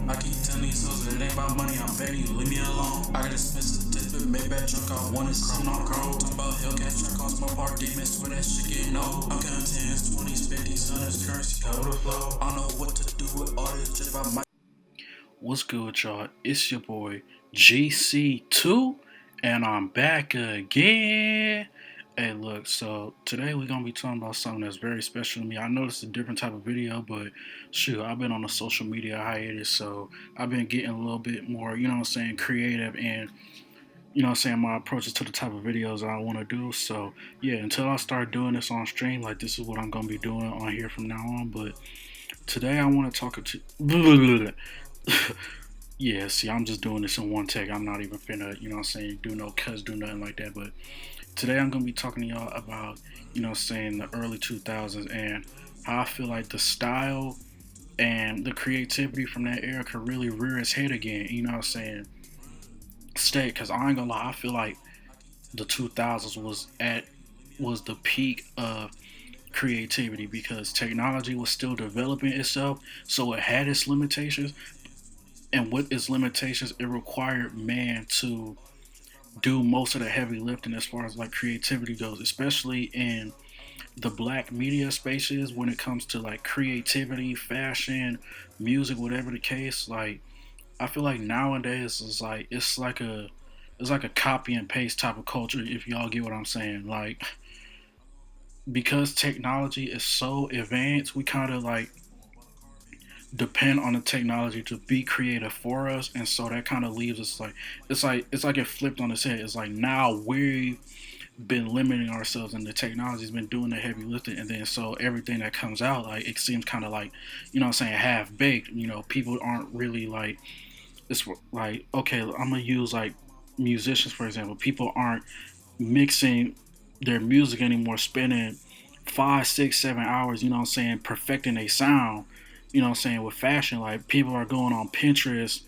I keep telling these hoes that it ain't about money, I'm begging you, leave me alone. I got expensive tidbit, made bad drunk, I want it, sitting on chrome. Talk about Hellcat truck, cost my part, demons, where that shit getting old. I'm counting 10s, 20s, 50s, 100s, currency, cover the flow. I don't know what to do with all this, just about my. What's good, y'all? It's your boy GC2, and I'm back again. Hey, look, so today we're gonna be talking about something that's very special to me. I know it's a different type of video, but shoot, I've been on a social media hiatus, so I've been getting a little bit more, you know what I'm saying, creative and you know what I'm saying, my approaches to the type of videos I want to do. So yeah, until I start doing this on stream, like this is what I'm gonna be doing on here from now on. But today I want to talk to yeah, see, I'm just doing this in one take. I'm not even finna, you know what I'm saying, do no cuts, do nothing like that. But today I'm going to be talking to y'all about, you know what I'm saying, the early 2000s and how I feel like the style and the creativity from that era could really rear its head again, you know what I'm saying, stay. Because I ain't going to lie, I feel like the 2000s was the peak of creativity because technology was still developing itself, so it had its limitations, and with its limitations, it required man to do most of the heavy lifting as far as like creativity goes, especially in the black media spaces when it comes to like creativity, fashion, music, whatever the case. Like I feel like nowadays it's like a copy and paste type of culture if y'all get what I'm saying. Like because technology is so advanced, we kind of like depend on the technology to be creative for us, and so that kind of leaves us like it's like it flipped on its head. It's like now we've been limiting ourselves and the technology's been doing the heavy lifting, and then so everything that comes out, like it seems kind of like, you know what I'm saying, half baked. You know, people aren't really like, it's like, okay, I'm gonna use like musicians for example. People aren't mixing their music anymore, spending 5, 6, 7 hours, you know what I'm saying, perfecting a sound, you know what I'm saying, with fashion. Like people are going on Pinterest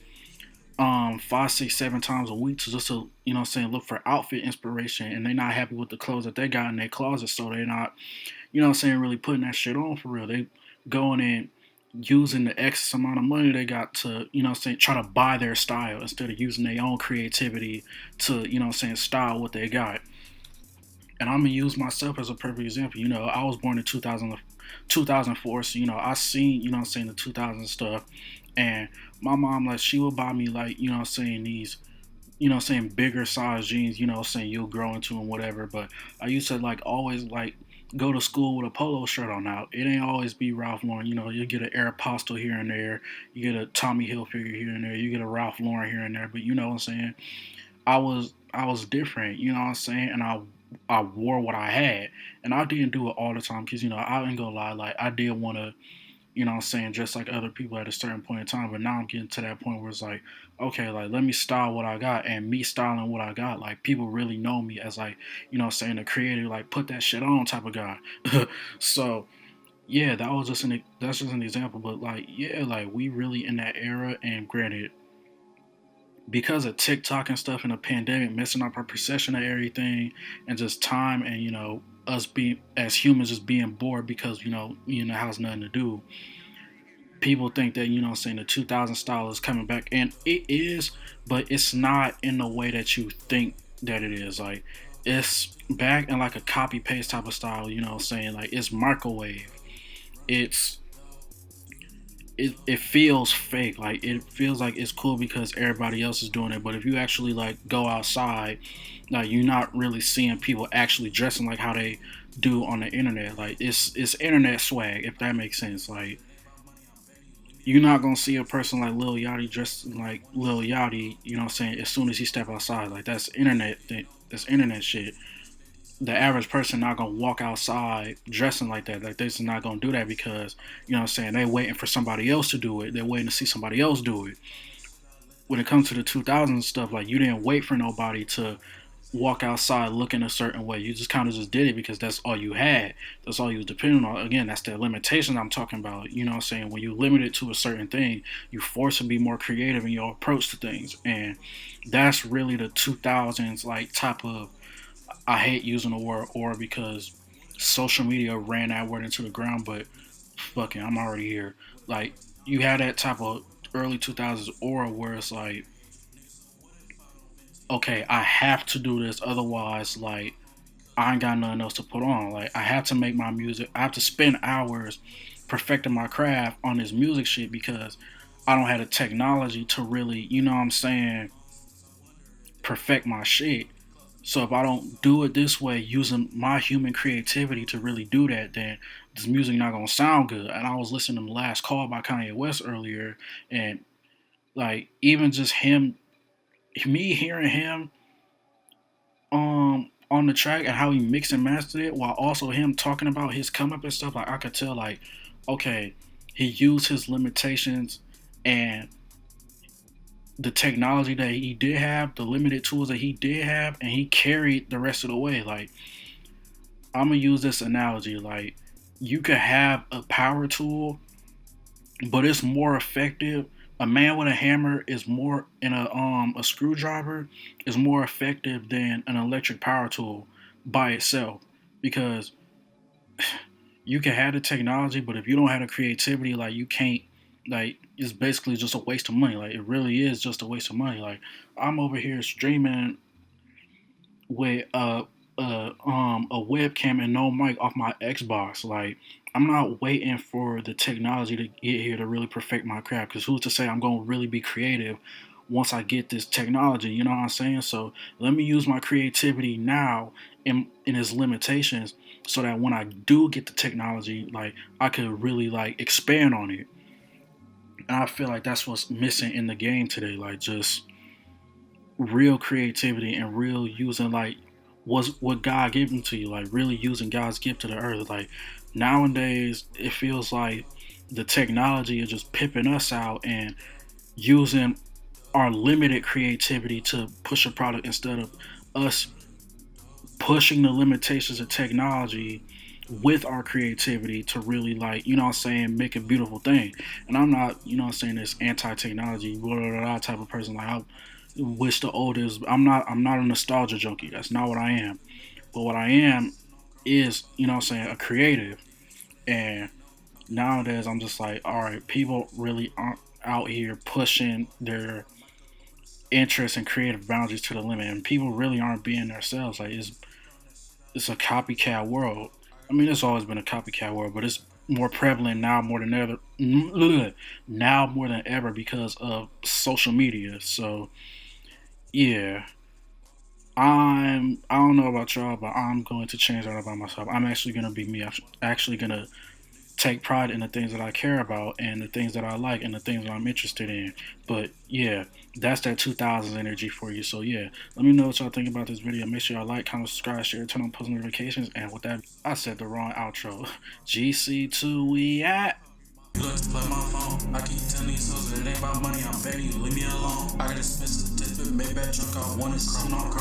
5, 6, 7 times a week to just to, you know what I'm saying, look for outfit inspiration, and they're not happy with the clothes that they got in their closet, so they're not, you know what I'm saying, really putting that shit on for real. They going in using the excess amount of money they got to, you know what I'm saying, try to buy their style instead of using their own creativity to, you know what I'm saying, style what they got. And I'm gonna use myself as a perfect example. You know, I was born in 2004, so you know I seen, you know what I'm saying, the 2000 stuff, and my mom, like, she would buy me, like, you know what I'm saying, these, you know what I'm saying, bigger size jeans, you know what I'm saying, you'll grow into them, whatever. But I used to like always like go to school with a polo shirt on. Now it ain't always be Ralph Lauren. You know, you get an Aeropostale here and there, you get a Tommy Hilfiger here and there, you get a Ralph Lauren here and there. But you know what I'm saying, I was different, you know what I'm saying, and I wore what I had, and I didn't do it all the time because, you know, I ain't gonna lie, like I did want to, you know what I'm saying, just like other people at a certain point in time. But now I'm getting to that point where it's like, okay, like let me style what I got, and me styling what I got, like people really know me as like, you know what I'm saying, the creator, like put that shit on type of guy. So yeah, that's just an example, but like yeah, like we really in that era, and granted, because of TikTok and stuff and the pandemic messing up our perception of everything, and just time, and you know us being as humans just being bored because you know has nothing to do. People think that, you know what I'm saying, the 2000 style is coming back, and it is, but it's not in the way that you think that it is. Like it's back in like a copy paste type of style, you know what I'm saying, like it's microwave. It's it feels fake. Like it feels like it's cool because everybody else is doing it. But if you actually like go outside, like you're not really seeing people actually dressing like how they do on the internet. Like it's internet swag, if that makes sense. Like you're not gonna see a person like Lil Yachty dressed like Lil Yachty, you know what I'm saying, as soon as he step outside. Like that's internet thing, that's internet shit. The average person not gonna walk outside dressing like that. Like they're just not gonna do that because, you know what I'm saying, they waiting for somebody else to do it. They're waiting to see somebody else do it. When it comes to the 2000s stuff, like you didn't wait for nobody to walk outside looking a certain way. You just kind of just did it because that's all you had. That's all you was depending on. Again, that's the limitations I'm talking about. You know what I'm saying? When you limit it to a certain thing, you force to be more creative in your approach to things. And that's really the 2000s like type of, I hate using the word or because social media ran that word into the ground, but fucking, I'm already here. Like you had that type of early 2000s aura where it's like, okay, I have to do this, otherwise, like, I ain't got nothing else to put on. Like, I have to make my music. I have to spend hours perfecting my craft on this music shit because I don't have the technology to really, you know what I'm saying, perfect my shit. So if I don't do it this way, using my human creativity to really do that, then this music not gonna sound good. And I was listening to Last Call by Kanye West earlier, and like even just him, me hearing him on the track and how he mixed and mastered it, while also him talking about his come up and stuff, like I could tell, like, okay, he used his limitations and the technology that he did have, the limited tools that he did have, and he carried the rest of the way. Like, I'm gonna use this analogy, like, you could have a power tool, but it's more effective. A man with a hammer is more, in a screwdriver is more effective than an electric power tool by itself, because you can have the technology, but if you don't have the creativity, like, you can't, like, it's basically just a waste of money. Like, it really is just a waste of money. Like, I'm over here streaming with a webcam and no mic off my Xbox. Like, I'm not waiting for the technology to get here to really perfect my craft. Because who's to say I'm gonna really be creative once I get this technology? You know what I'm saying? So let me use my creativity now in its limitations, so that when I do get the technology, like, I could really like expand on it. And I feel like that's what's missing in the game today. Like, just real creativity and real using, like, was what God gave to you, like really using God's gift to the earth. Like, nowadays it feels like the technology is just pimping us out and using our limited creativity to push a product, instead of us pushing the limitations of technology with our creativity to really, like, you know what I'm saying, make a beautiful thing. And I'm not, you know what I'm saying, this anti-technology blah, blah, blah type of person. Like, I wish the old is, I'm not a nostalgia junkie. That's not what I am. But what I am is, you know what I'm saying, a creative. And nowadays I'm just like, all right, people really aren't out here pushing their interests and creative boundaries to the limit, and people really aren't being themselves. Like, it's a copycat world. I mean, it's always been a copycat world, but it's more prevalent now more than ever. Now more than ever because of social media. So yeah, I don't know about y'all, but I'm going to change that about myself. I'm actually gonna be me. I'm actually gonna take pride in the things that I care about and the things that I like and the things that I'm interested in. But yeah, that's that 2000s energy for you. So yeah, let me know what y'all think about this video. Make sure y'all like, comment, subscribe, share, turn on post notifications. And with that, I said the wrong outro. GC2, we at. You like to play my phone. I keep telling these hoes that it ain't about money. I'm begging you, leave me alone. I got a special certificate, made back truck. I want it, I'm not